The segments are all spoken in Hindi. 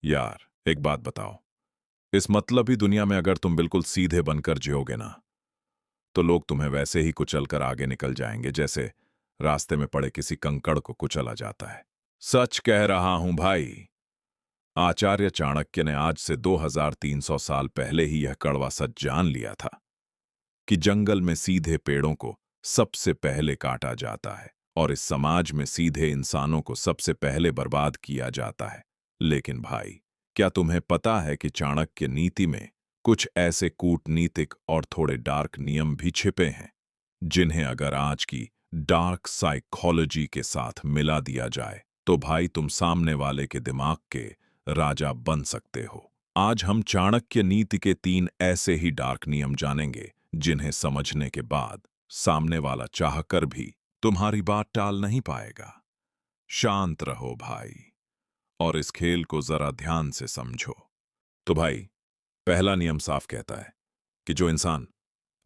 यार, एक बात बताओ। इस मतलबी दुनिया में अगर तुम बिल्कुल सीधे बनकर जियोगे ना, तो लोग तुम्हें वैसे ही कुचल कर आगे निकल जाएंगे जैसे रास्ते में पड़े किसी कंकड़ को कुचला जाता है। सच कह रहा हूं भाई। आचार्य चाणक्य ने आज से 2300 साल पहले ही यह कड़वा सच जान लिया था कि जंगल में सीधे पेड़ों को सबसे पहले काटा जाता है और इस समाज में सीधे इंसानों को सबसे पहले बर्बाद किया जाता है। लेकिन भाई, क्या तुम्हें पता है कि चाणक्य नीति में कुछ ऐसे कूटनीतिक और थोड़े डार्क नियम भी छिपे हैं जिन्हें अगर आज की डार्क साइकोलॉजी के साथ मिला दिया जाए तो भाई तुम सामने वाले के दिमाग के राजा बन सकते हो। आज हम चाणक्य नीति के 3 ऐसे ही डार्क नियम जानेंगे जिन्हें समझने के बाद सामने वाला चाहकर भी तुम्हारी बात टाल नहीं पाएगा। शांत रहो भाई और इस खेल को जरा ध्यान से समझो। तो भाई, पहला नियम साफ कहता है कि जो इंसान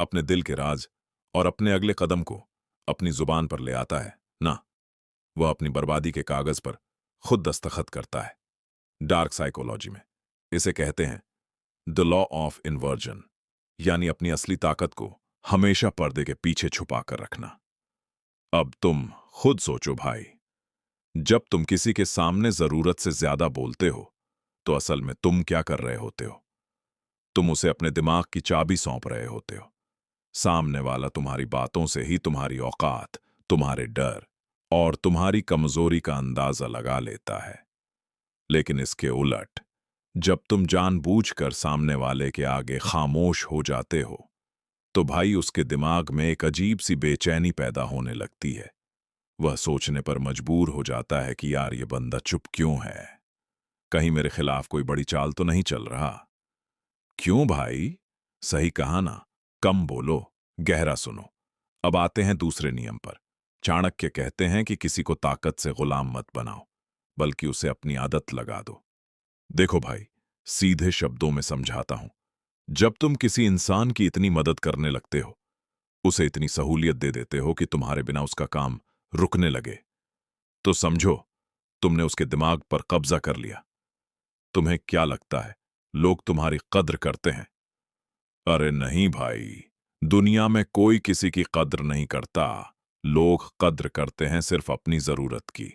अपने दिल के राज और अपने अगले कदम को अपनी जुबान पर ले आता है ना, वह अपनी बर्बादी के कागज पर खुद दस्तखत करता है। डार्क साइकोलॉजी में इसे कहते हैं द लॉ ऑफ इन्वर्जन, यानी अपनी असली ताकत को हमेशा पर्दे के पीछे छुपा कर रखना। अब तुम खुद सोचो भाई, जब तुम किसी के सामने जरूरत से ज्यादा बोलते हो तो असल में तुम क्या कर रहे होते हो? तुम उसे अपने दिमाग की चाबी सौंप रहे होते हो। सामने वाला तुम्हारी बातों से ही तुम्हारी औकात, तुम्हारे डर और तुम्हारी कमजोरी का अंदाजा लगा लेता है। लेकिन इसके उलट, जब तुम जानबूझकर सामने वाले के आगे खामोश हो जाते हो तो भाई उसके दिमाग में एक अजीब सी बेचैनी पैदा होने लगती है। वह सोचने पर मजबूर हो जाता है कि यार ये बंदा चुप क्यों है, कहीं मेरे खिलाफ कोई बड़ी चाल तो नहीं चल रहा। क्यों भाई? सही कहा ना, कम बोलो, गहरा सुनो। अब आते हैं दूसरे नियम पर। चाणक्य कहते हैं कि किसी को ताकत से गुलाम मत बनाओ, बल्कि उसे अपनी आदत लगा दो। देखो भाई, सीधे शब्दों में समझाता हूं। जब तुम किसी इंसान की इतनी मदद करने लगते हो, उसे इतनी सहूलियत दे देते हो कि तुम्हारे बिना उसका काम रुकने लगे, तो समझो तुमने उसके दिमाग पर कब्जा कर लिया। तुम्हें क्या लगता है लोग तुम्हारी कद्र करते हैं? अरे नहीं भाई, दुनिया में कोई किसी की कद्र नहीं करता। लोग कद्र करते हैं सिर्फ अपनी जरूरत की।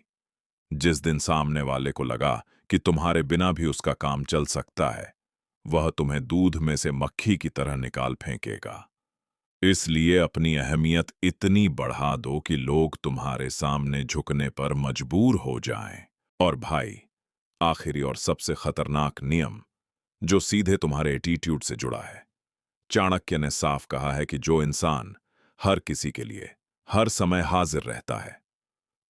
जिस दिन सामने वाले को लगा कि तुम्हारे बिना भी उसका काम चल सकता है, वह तुम्हें दूध में से मक्खी की तरह निकाल फेंकेगा। इसलिए अपनी अहमियत इतनी बढ़ा दो कि लोग तुम्हारे सामने झुकने पर मजबूर हो जाएं। और भाई, आखिरी और सबसे खतरनाक नियम जो सीधे तुम्हारे एटीट्यूड से जुड़ा है। चाणक्य ने साफ कहा है कि जो इंसान हर किसी के लिए हर समय हाजिर रहता है,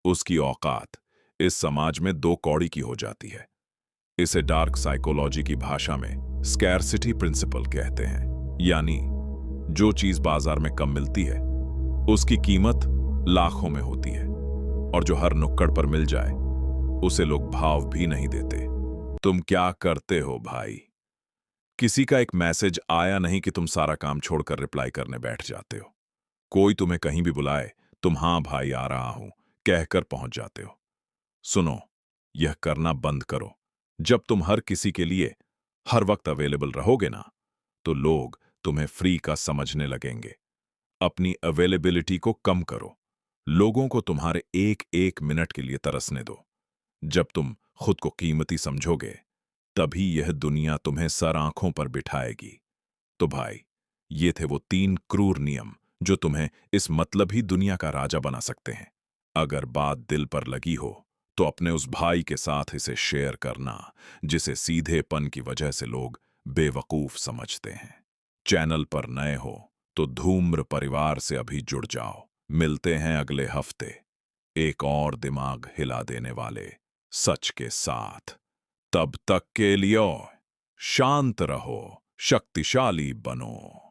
उसकी औकात इस समाज में 2 कौड़ी की हो जाती है। इसे डार्क साइकोलॉजी की भाषा में स्कैरसिटी प्रिंसिपल कहते हैं, यानी जो चीज बाजार में कम मिलती है उसकी कीमत लाखों में होती है, और जो हर नुक्कड़ पर मिल जाए उसे लोग भाव भी नहीं देते। तुम क्या करते हो भाई? किसी का एक मैसेज आया नहीं कि तुम सारा काम छोड़कर रिप्लाई करने बैठ जाते हो। कोई तुम्हें कहीं भी बुलाए, तुम हाँ भाई आ रहा हूं कहकर पहुंच जाते हो। सुनो, यह करना बंद करो। जब तुम हर किसी के लिए हर वक्त अवेलेबल रहोगे ना, तो लोग तुम्हें फ्री का समझने लगेंगे। अपनी अवेलेबिलिटी को कम करो। लोगों को तुम्हारे एक एक मिनट के लिए तरसने दो। जब तुम खुद को कीमती समझोगे, तभी यह दुनिया तुम्हें सर आंखों पर बिठाएगी। तो भाई, ये थे वो 3 क्रूर नियम जो तुम्हें इस मतलबी दुनिया का राजा बना सकते हैं। अगर बात दिल पर लगी हो तो अपने उस भाई के साथ इसे शेयर करना जिसे सीधेपन की वजह से लोग बेवकूफ समझते हैं। चैनल पर नए हो तो धूम्र परिवार से अभी जुड़ जाओ। मिलते हैं अगले हफ्ते एक और दिमाग हिला देने वाले सच के साथ। तब तक के लिए शांत रहो, शक्तिशाली बनो।